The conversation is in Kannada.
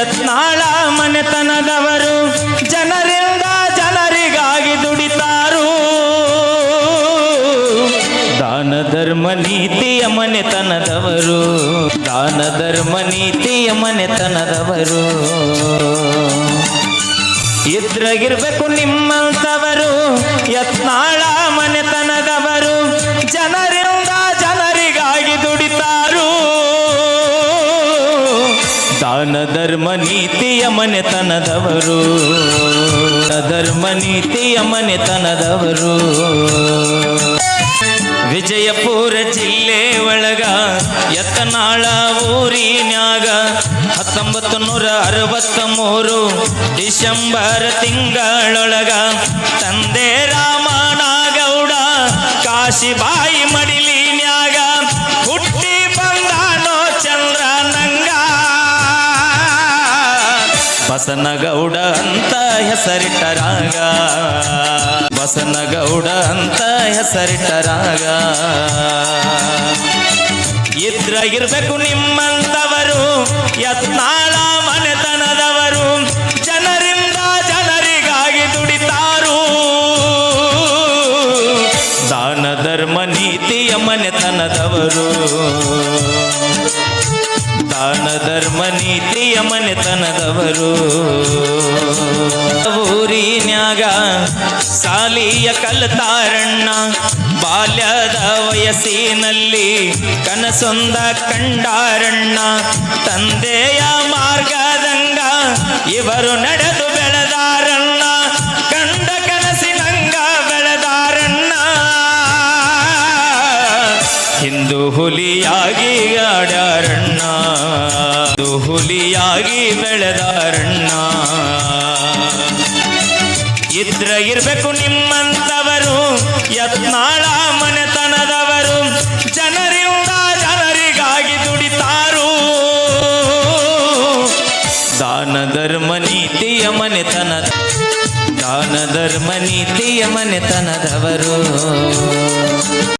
ಯತ್ನಾಳ ಮನೆತನದವರು ಜನರಿಂದ ಜನರಿಗಾಗಿ ದುಡಿತಾರು. ದಾನ ಧರ್ಮ ನೀತಿಯ ಮನೆತನದವರು, ದಾನ ಧರ್ಮ ನೀತಿಯ ಮನೆತನದವರು. ಇದ್ರಾಗಿರ್ಬೇಕು ನಿಮ್ಮಂತವರು, ಯತ್ನಾಳ ಮನೆತನದವರು ಜನರಿಂದ ಜನರಿಗಾಗಿ ದುಡಿತಾರು. ದಾನ ಧರ್ಮ ನೀತಿಯ ಮನೆತನದವರು, ಧರ್ಮ ನೀತಿಯ ಮನೆತನದವರು. ವಿಜಯಪುರ ಜಿಲ್ಲೆ ಒಳಗ ಯತ್ನಾಳ ಊರಿನ್ಯಾಗ 1963 ಡಿಸೆಂಬರ್ ತಿಂಗಳೊಳಗ ತಂದೆ ರಾಮನಗೌಡ ಕಾಶಿಬಾಯಿ ಮಡಿಲಿನ್ಯಾಗ ಹುಟ್ಟಿ ಬಂದಾನೋ ಚಂದ್ರನಂಗ. ಬಸನಗೌಡ ಅಂತ ಹೆಸರಿಟ್ಟರಾಗ, ಬಸನಗೌಡ ಅಂತ ಹೆಸರಿಟ್ಟರಾಗ. ಇದ್ರಾಗಿರ್ಬೇಕು ನಿಮ್ಮಂತವರು, ಯತ್ನಾಳ ಮನೆತನದವರು ಜನರಿಂದ ಜನರಿಗಾಗಿ ದುಡಿತಾರು. ದಾನ ಧರ್ಮ ನೀತಿಯ ಮನೆತನದವರು, ದಾನ ಧರ್ಮ ನೀತಿಯ ಮನೆತನದವರು. ಊರಿನ್ಯಾಗ ಸಾಲಿಯ ಕಲಿತಾರಣ್ಣ, ಬಾಲ್ಯದ ವಯಸ್ಸಿನಲ್ಲಿ ಕನಸೊಂದ ಕಂಡಾರಣ್ಣ. ತಂದೆಯ ಮಾರ್ಗದಂಗ ಇವರು ನಡೆದು ಬೆಳೆದಾರಣ್ಣ, ಕಂಡ ಕನಸಿನಂಗ ಬೆಳೆದಾರಣ್ಣ. ಹಿಂದೂ ಹುಲಿಯಾಗಿ ಆಡ್ಯಾರಣ್ಣ, ಹಿಂದೂ ಹುಲಿಯಾಗಿ ಬೆಳೆದಾರಣ್ಣ. ಇದ್ರಾಗಿರ್ಬೇಕು ನಿಮ್ಮಂತವರು, ಯತ್ನಾಳ ಮನೆತನದವರು ಜನರಿಂದ ಜನರಿಗಾಗಿ ದುಡಿತಾರು. ದಾನ ಧರ್ಮ ನೀತಿಯ ಮನೆತನದ, ದಾನ ಧರ್ಮ ನೀತಿಯ ಮನೆತನದವರು.